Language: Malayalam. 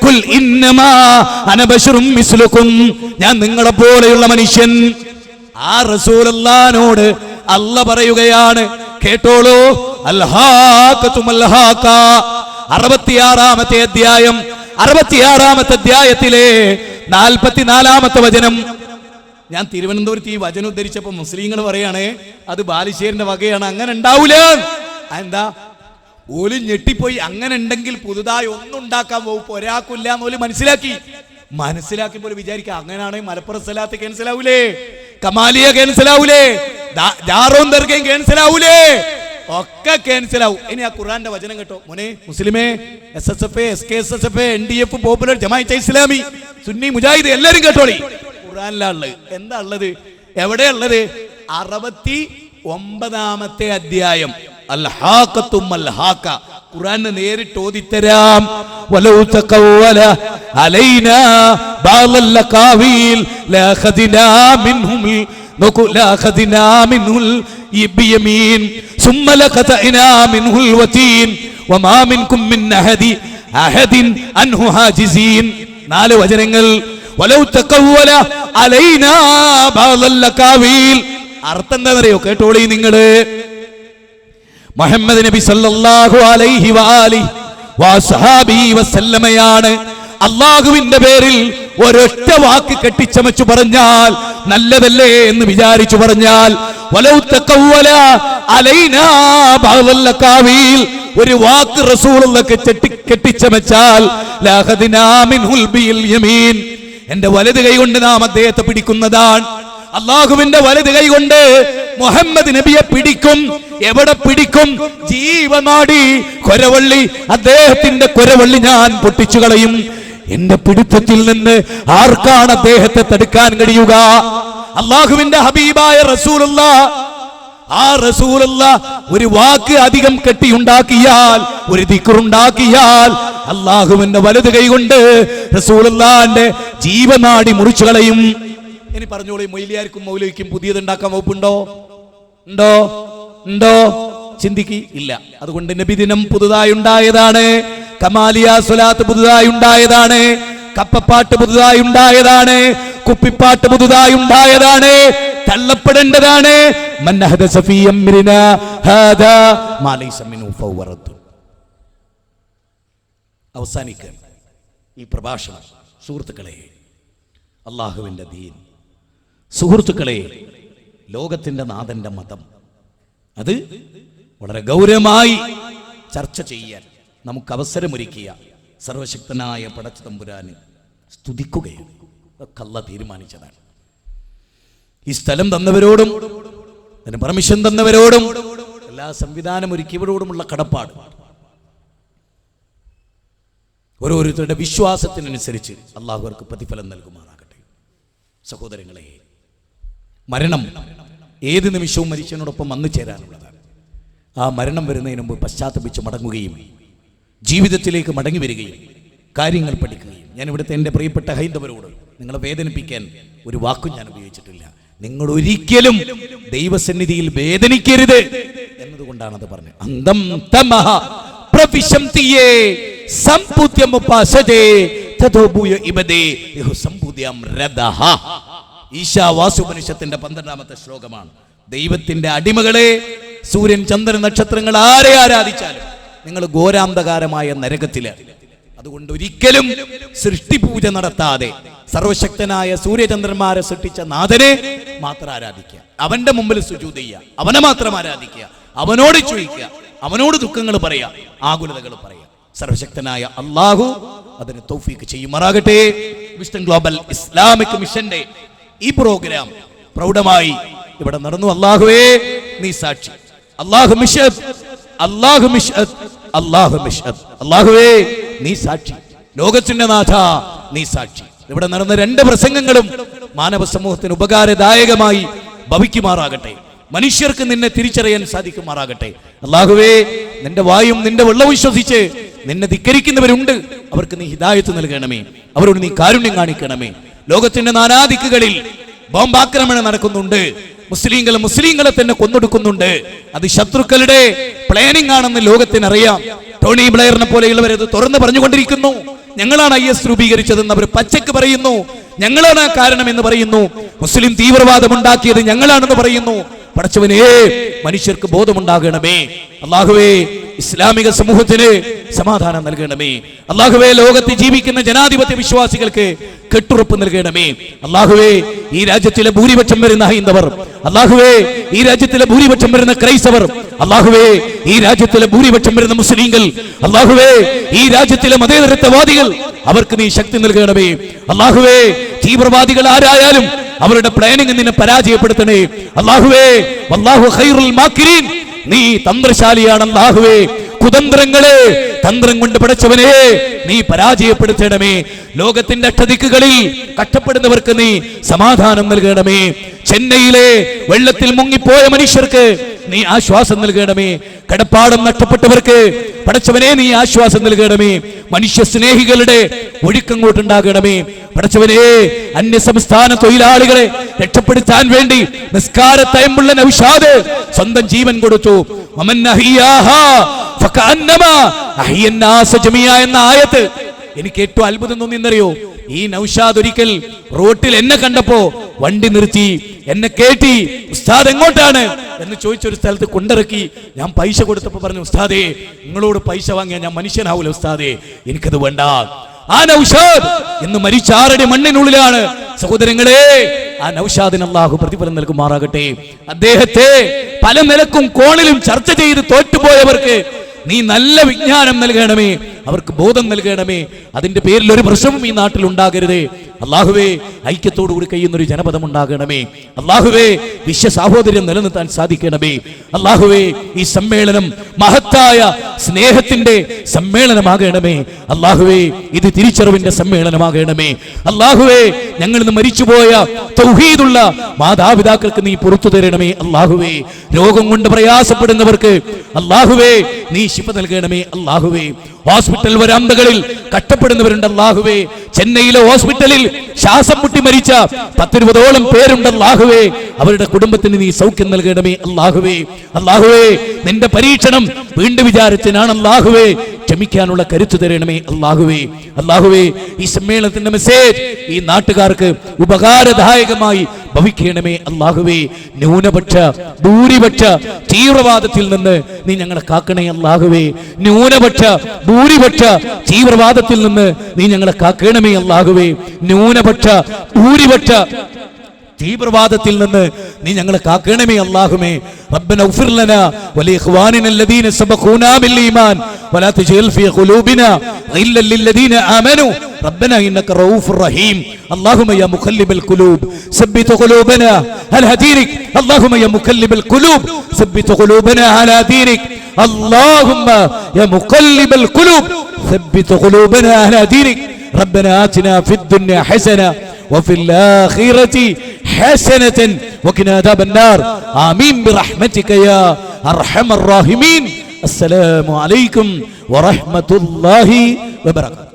ഖുൽ ഇന്നമാ അന ബശറും മിസ്ലുക്കും, ഞാൻ നിങ്ങളെ പോലെയുള്ള മനുഷ്യൻ. ആ റസൂലുള്ളാഹിനോട് അല്ലാഹ് പറയുകയാണ്, കേട്ടോളൂ, അൽഹാഖതുമൽഹാഖ, 66-ാമത്തെ അധ്യായം, 66-ാമത്തെ അധ്യായത്തിലെ 44-ാമത്തെ വചനം. ഞാൻ തിരുവനന്തപുരത്ത് ഈ വചനം ഉദ്ധരിച്ചപ്പോൾ മുസ്ലിങ്ങൾ പറയാണ് അത് ബാലുശ്ശേരിന്റെ വകയാണ്, അങ്ങനെ ഉണ്ടാവൂല. എന്താ ഓല് ഞെട്ടിപ്പോയി. അങ്ങനെ ഉണ്ടെങ്കിൽ പുതുതായി ഒന്നും ഉണ്ടാക്കാൻ വകുപ്പ് ഒരാൾക്കില്ല എന്ന് ഓല് മനസ്സിലാക്കിയപ്പോൾ വിചാരിക്കുക അങ്ങനെയാണെങ്കിൽ മലപ്പുറം സലാത്ത് ക്യാൻസൽ ആവൂലേ, കമാലിയ ക്യാൻസൽ ആവൂലേ, ജാറോൻ ദർഗയും ക്യാൻസൽ ആവൂലേ, ഒക്കെ ക്യാൻസൽ ആവും. ഇനി ആ ഖുർആന്റെ വചനം കേട്ടോ മോനെ മുസ്ലിമേ, SSF, SKSSF, NDF, popular Jamaat-e Islami, Sunni Mujahid എല്ലാരും കേട്ടോളി. ഖുർആനിലുള്ളത് എന്താ ഉള്ളത്, എവിടെയാ ഉള്ളത്? 69-ാമത്തെ അധ്യായം അൽഹാഖത്തുമൽഹാഖ. ഖുർആനെ നേരിട്ട് ഓതിത്തരാം. വലൗ തഖവല അലൈനാ ബഅൽ ലഖാവീൽ ലഖദിനാ മിൻഹും ലഖദിനാ മിൻഹുൽ യബീൻ സുമ്മ ലഖതനാ മിൻഹുൽ വതീൻ വമാ മിൻകും മിൻ അഹദിൻ അൻഹു ഹാജിസീൻ. 4 വചനങ്ങൾ. വലൗ തഖവല അലൈനാ ബഅൽ ലഖാവീൽ. അർത്ഥം എന്താണെന്നറിയോ? കേട്ടോളി നിങ്ങള്. മുഹമ്മദ് നബി സല്ലല്ലാഹു അലൈഹി വസഹബിഹി വസല്ലമയാണ് അല്ലാഹുവിന്റെ പേരിൽ ഒരൊറ്റ വാക്ക് കെട്ടിച്ചമച്ചു പറഞ്ഞാൽ നല്ലതല്ലേ എന്ന് വിചാരിച്ചു പറഞ്ഞാൽ, വലൗ തഖവല അലൈനാ ബഅൽ ലഖാവീൽ, ഒരു വാക്ക് റസൂലുള്ളാഹിക്ക് കെട്ടിച്ചമച്ചാൽ ലഖദിനാ മിൻഹുൽ ബിൽ യമീൻ, എന്റെ വലത് കൈ കൊണ്ട് നാം അദ്ദേഹത്തെ പിടിക്കുന്നതാണ്. അള്ളാഹുവിന്റെ വലത് കൈ കൊണ്ട് മുഹമ്മദ് നബിയെ പിടിക്കും. എവിടെ പിടിക്കും? ജീവനാടി കൊരവള്ളി, അദ്ദേഹത്തിന്റെ കൊരവള്ളി ഞാൻ പൊട്ടിച്ചു കളയും. എന്റെ പിടുത്തത്തിൽ നിന്ന് ആർക്കാണ് അദ്ദേഹത്തെ തടുക്കാൻ കഴിയുക? അള്ളാഹുവിന്റെ ഹബീബായ റസൂലുള്ളാഹ്. ആ റസൂലുള്ളാഹ് ഒരു വാക്ക് അധികം കെട്ടിയുണ്ടാക്കിയാൽ, ഒരു ദിക്റുണ്ടാക്കിയാൽ അള്ളാഹുവിന്റെ വലത് കൈ കൊണ്ട് റസൂലുള്ളാഹിന്റെ ജീവനാടി മുറിച്ചു കളയും. ഇനി പറഞ്ഞോളൂ, മൊയ്ലിയാർക്കും മൗലവിക്കും പുതിയതുണ്ടാക്കാൻ വകുപ്പുണ്ടോ? ഉണ്ടോ? ചിന്തിക്ക്. ഇല്ല. അതുകൊണ്ട് നബിദിനം പുതുതായി ഉണ്ടായതാണ്, കമാലിയ സ്വലാത്ത് പുതുതായി ഉണ്ടായതാണ്, കപ്പപ്പാട്ട് പുതുതായി ഉണ്ടായതാണ്, കുപ്പിപ്പാട്ട് പുതുതായി ഉണ്ടായതാണ്, തള്ളപ്പെടേണ്ടതാണ്. മൻ അഹദസ ഫീ അംരിനാ ഹാദാ മാ ലൈസ മിൻഹു ഫഹുവ റദ്ദ്. അവസാനിക്കാൻ ഈ പ്രഭാഷണം, സുഹൃത്തുക്കളെ, അള്ളാഹുവിന്റെ ദീൻ, സുഹൃത്തുക്കളെ, ലോകത്തിന്റെ നാഥന്റെ മതം, അത് വളരെ ഗൗരവമായി ചർച്ച ചെയ്യാൻ നമുക്ക് അവസരമൊരുക്കിയ സർവശക്തനായ പടച്ച തമ്പുരാനെ സ്തുതിക്കുകയാണ്. അതൊക്കെ അല്ലാഹ് തീരുമാനിച്ചതാണ്. ഈ സ്ഥലം തന്നവരോടും അതിന് പെർമിഷൻ തന്നവരോടും എല്ലാ സംവിധാനം ഒരുക്കിയവരോടുമുള്ള കടപ്പാട് ഓരോരുത്തരുടെ വിശ്വാസത്തിനനുസരിച്ച് അള്ളാഹു അവർക്ക് പ്രതിഫലം നൽകുമാറാകട്ടെ. സഹോദരങ്ങളെ, മരണം ഏത് നിമിഷവും മനുഷ്യനോടൊപ്പം വന്നു ചേരാനുള്ളതാണ്. ആ മരണം വരുന്നതിന് മുമ്പ് പശ്ചാത്തപിച്ച് മടങ്ങുകയും ജീവിതത്തിലേക്ക് മടങ്ങി വരികയും കാര്യങ്ങൾ പഠിക്കുകയും. ഞാൻ ഇവിടുത്തെ എൻ്റെ പ്രിയപ്പെട്ട ഹൈന്ദവരോട് നിങ്ങളെ വേദനിപ്പിക്കാൻ ഒരു വാക്കും ഞാൻ ഉപയോഗിച്ചിട്ടില്ല. നിങ്ങൾ ഒരിക്കലും ദൈവസന്നിധിയിൽ വേദനിക്കരുത് എന്നതുകൊണ്ടാണ് അത് പറഞ്ഞത്. അന്തം തമഹ പ്രവിശംതിയേ സംപുത്യമുപാസതേ തദോബുയ ഇബദേ യഹു സംപുദ്യം രദഹ. ഈശാവാസ്യോപനിഷത്തിന്റെ 12-ാമത്തെ ശ്ലോകമാണ്. ദൈവത്തിന്റെ അടിമകളെ, സൂര്യൻ, ചന്ദ്രൻ, നക്ഷത്രങ്ങൾ ആരെ ആരാധിച്ചാലും നിങ്ങൾ ഘോരാന്ധകാരമായ നരകത്തിലാണ്. അതുകൊണ്ട് ഒരിക്കലും സൃഷ്ടിപൂജ നടത്താതെ സർവശക്തനായ സൂര്യചന്ദ്രന്മാരെ സൃഷ്ടിച്ച നാഥനെ മാത്രം ആരാധിക്കുക, അവന്റെ മുമ്പിൽ സുജൂദ് ചെയ്യുക, അവനെ മാത്രം ആരാധിക്കുക, അവനോട് ചോദിക്കുക, അവനോട് ദുഃഖങ്ങൾ പറയാ, ആകുലതകൾ പറയാ. സർവശക്തനായ അള്ളാഹു അതിന് തൗഫീക്ക് ചെയ്യുമാറാകട്ടെ. വിസ്ഡം ഗ്ലോബൽ ഇസ്ലാമിക് മിഷന്റെ ഈ പ്രോഗ്രാം പ്രൗഢമായി ഇവിടെ നടന്നു. അള്ളാഹുവേ നീ സാക്ഷി. അള്ളാഹു മിഷദ്, അള്ളാഹു മിഷദ്, അള്ളാഹു മിഷദ്. അള്ളാഹുവേ നീ സാക്ഷി. ലോകത്തിന്റെ നാഥ നീ സാക്ഷി. ഇവിടെ നടന്ന 2 പ്രസംഗങ്ങളും മാനവ സമൂഹത്തിന് ഉപകാരദായകമായി ഭവിക്കുമാറാകട്ടെ. മനുഷ്യർക്ക് നിന്നെ തിരിച്ചറിയാൻ സാധിക്കുമാറാകട്ടെ. അള്ളാഹുവേ, നിന്റെ വായും നിന്റെ വെള്ളവും വിശ്വസിച്ച് നിന്നെ ധിക്കരിക്കുന്നവരുണ്ട്, അവർക്ക് നീ ഹിദായത്ത് നൽകണമേ, അവരോട് നീ കാരുണ്യം കാണിക്കണമേ. ലോകത്തിന്റെ നാനാദിക്കുകളിൽ ബോംബാക്രമണം നടക്കുന്നുണ്ട്. മുസ്ലിങ്ങളെ തന്നെ കൊന്നൊടുക്കുന്നുണ്ട്. അത് ശത്രുക്കളുടെ പ്ലാനിംഗ് ആണെന്ന് ലോകത്തിനറിയാം. ടോണി ബ്ലെയറിനെ പോലെയുള്ളവർ അത് തുറന്ന് പറഞ്ഞുകൊണ്ടിരിക്കുന്നു. ഞങ്ങളാണ് IS രൂപീകരിച്ചതെന്ന് അവർ പച്ചക്ക് പറയുന്നു. ഞങ്ങളാണ് കാരണം എന്ന് പറയുന്നു. മുസ്ലിം തീവ്രവാദം ഉണ്ടാക്കിയത് ഞങ്ങളാണെന്ന് പറയുന്നു. പടച്ചവനേ, മനുഷ്യർക്ക് ബോധമുണ്ടാകണമേ. അല്ലാഹുവേ, ഇസ്ലാമിക സമൂഹത്തിന് സമാധാനം നൽകണമേ. അല്ലാഹുവേ, ലോകത്ത് ജീവിക്കുന്ന ജനാധിപത്യ വിശ്വാസികൾക്ക് കെട്ടുറപ്പ് നൽകണമേ. അല്ലാഹുവേ, ഈ രാജ്യത്തിലെ ഭൂരിപക്ഷം വരുന്ന ഹൈന്ദവർ, അല്ലാഹുവേ, ഈ രാജ്യത്തിലെ ഭൂരിപക്ഷം വരുന്ന ക്രൈസ്തവർ, അല്ലാഹുവേ, ഈ രാജ്യത്തിലെ ഭൂരിപക്ഷം വരുന്ന മുസ്ലിങ്ങൾ, അല്ലാഹുവേ, ഈ രാജ്യത്തിലെ മതേതരത്വവാദികൾ, അവർക്ക് നീ ശക്തി നൽകണമേ. അല്ലാഹുവേ, തീവ്രവാദികൾ ആരായാലും അവരുടെ പ്ലാനിംഗ് നിന്നെ പരാജയപ്പെടുത്തണേ. അല്ലാഹുവേ, വല്ലാഹു ഖൈറുൽ മാക്കിരീൻ, നീ തന്ത്രശാലിയാണ്. അല്ലാഹുവേ, കുതന്ത്രങ്ങളെ തന്ത്രം കൊണ്ട് പടച്ചവനെ നീ പരാജയപ്പെടുത്തണമേ. ലോകത്തിന്റെ അഷ്ടദിക്കുകളിൽ കഷ്ടപ്പെടുന്നവർക്ക് നീ സമാധാനം നൽകണമേ. ചെന്നൈയിലെ വെള്ളത്തിൽ മുങ്ങിപ്പോയ മനുഷ്യർക്ക് നീ ആശ്വാസം നൽകണമേ. കടപ്പാടം നഷ്ടപ്പെട്ടവർക്ക് പടച്ചവനെ നീ ആശ്വാസം നൽകണമേ. മനുഷ്യ സ്നേഹികളുടെ ഒഴുക്കങ്ങോട്ടുണ്ടാകണമേ. പടച്ചവനെ, അന്യ സംസ്ഥാന തൊഴിലാളികളെ രക്ഷപ്പെടുത്താൻ വേണ്ടി നിസ്കാരത്തയമ്പുള്ള നൗഷാദ് സ്വന്തം ജീവൻ കൊടുത്തു. എന്ന ആയത്ത് എനിക്ക് ഏറ്റവും അത്ഭുതം തോന്നിയെന്നറിയോ? ഈ നൗഷാദ് ഒരിക്കൽ റോട്ടിൽ എന്നെ കണ്ടപ്പോ വണ്ടി നിർത്തി എന്നെ കേട്ടി, ഉസ്താദ് എങ്ങോട്ടാണ് എന്ന് ചോദിച്ചൊരു സ്ഥലത്ത് കൊണ്ടിറക്കി. ഞാൻ പൈസ കൊടുത്തപ്പോ പറഞ്ഞു, ഉസ്താദേ, നിങ്ങളോട് പൈസ വാങ്ങിയാൽ ഞാൻ മനുഷ്യനാവൂല ഉസ്താദേ, എനിക്കത് വേണ്ട. ആ നൗഷാദ് ഇന്ന് മരിച്ച 6 അടി മണ്ണിനുള്ളിലാണ്. സഹോദരങ്ങളെ, ആ നൗഷാദിന് അല്ലാഹു പ്രതിഫലം നൽകുമാറാകട്ടെ. അദ്ദേഹത്തെ പല നിലക്കും കോണിലും ചർച്ച ചെയ്ത് തോറ്റുപോയവർക്ക് നീ നല്ല വിജ്ഞാനം നൽകണമേ, അവർക്ക് ബോധം നൽകണമേ. അതിന്റെ പേരിൽ ഒരു പ്രശ്നവും ഈ നാട്ടിൽ ഉണ്ടാകരുതേ. അല്ലാഹുവേ, ഐക്യത്തോടുകൂടി കഴിയുന്നൊരു ജനപദം ഉണ്ടാകണമേ. അല്ലാഹുവേ, വിശ്വ സാഹോദര്യം നിലനിർത്താൻ സാധിക്കണമേ. അല്ലാഹുവേ, ഈ സമ്മേളനം മഹത്തായ സ്നേഹത്തിന്റെ സമ്മേളനമാകണമേ. അല്ലാഹുവേ, ഇത് തിരിച്ചറിവിന്റെ സമ്മേളനമാകണമേ. അല്ലാഹുവേ, ഞങ്ങൾ ഇന്ന് മരിച്ചുപോയ തൗഹീദുള്ള മാതാപിതാക്കൾക്ക് നീ പുറത്തു തരണമേ. അല്ലാഹുവേ, രോഗം കൊണ്ട് പ്രയാസപ്പെടുന്നവർക്ക് അല്ലാഹുവേ നീ ശിഫ നൽകണമേ. അല്ലാഹുവേ, ഹോസ്പിറ്റൽ വരാന്തകളിൽ കഷ്ടപ്പെടുന്നവരുണ്ട്. അല്ലാഹുവേ, ചെന്നൈയിലെ ഹോസ്പിറ്റലിൽ ശ്വാസം മുട്ടി മരിച്ച 10-20ഓളം പേരുണ്ട്. അല്ലാഹുവേ, അവരുടെ കുടുംബത്തിന് നീ സൗഖ്യം നൽകണമേ. അല്ലാഹുവേ, അല്ലാഹുവേ, നിന്റെ പരീക്ഷണം വീണ്ടും വിചാരത്തിനാണ്. അല്ലാഹുവേ, ക്ഷമിക്കാനുള്ള കരുത്ത് തരണമേ. അല്ലാഹുവേ, അല്ലാഹുവേ, ഈ സമ്മേളനത്തിന്റെ മെസ്സേജ് ഈ നാട്ടുകാർക്ക് ഉപകാരദായകമായി ഭവിക്കണമേ. അല്ലാഹുവേ, ന്യൂനപക്ഷ ഭൂരിപക്ഷ തീവ്രവാദത്തിൽ നിന്ന് നീ ഞങ്ങളെ കാക്കണേ. അല്ലാഹുവേ, ന്യൂനപക്ഷ ഭൂരിപക്ഷ തീവ്രവാദത്തിൽ നിന്ന് നീ ഞങ്ങളെ കാക്കണമേ. അല്ലാഹുവേ, ന്യൂനപക്ഷ ഭൂരിപക്ഷ തീവ്രവാദത്തിൽ നിന്ന് നീ ഞങ്ങളെ കാക്കണമേ. അല്ലാഹുവേ, റബ്ബന ഉഗ്ഫിർ ലനാ വലിഇഖ്വാനിന അല്ലദീന സബഖൂനാ ബിൽ ഈമാൻ വലാ തജ്അൽ ഫീ ഖുലൂബിനാ ഗില്ലൻ ലില്ലദീന ആമനൂ റബ്ബന ഇന്നക റഊഫുർ റഹീം. അല്ലാഹുമ്മ യാ മുഖല്ലിബൽ ഖുലൂബ് സബ്ബിത് ഖുലൂബനാ അലാ ദീനിക്. അല്ലാഹുമ്മ യാ മുഖല്ലിബൽ ഖുലൂബ് സബ്ബിത് ഖുലൂബനാ അലാ ദീനിക്. അല്ലാഹുമ്മ യാ മുഖല്ലിബൽ ഖുലൂബ് സബ്ബിത് ഖുലൂബനാ അലാ ദീനിക്. റബ്ബന ആതിനാ ഫിദ് ദുനിയ ഹസന وفي الآخرة حسنة وقنا عذاب النار آمين برحمتك يا أرحم الراحمين. السلام عليكم ورحمة الله وبركاته.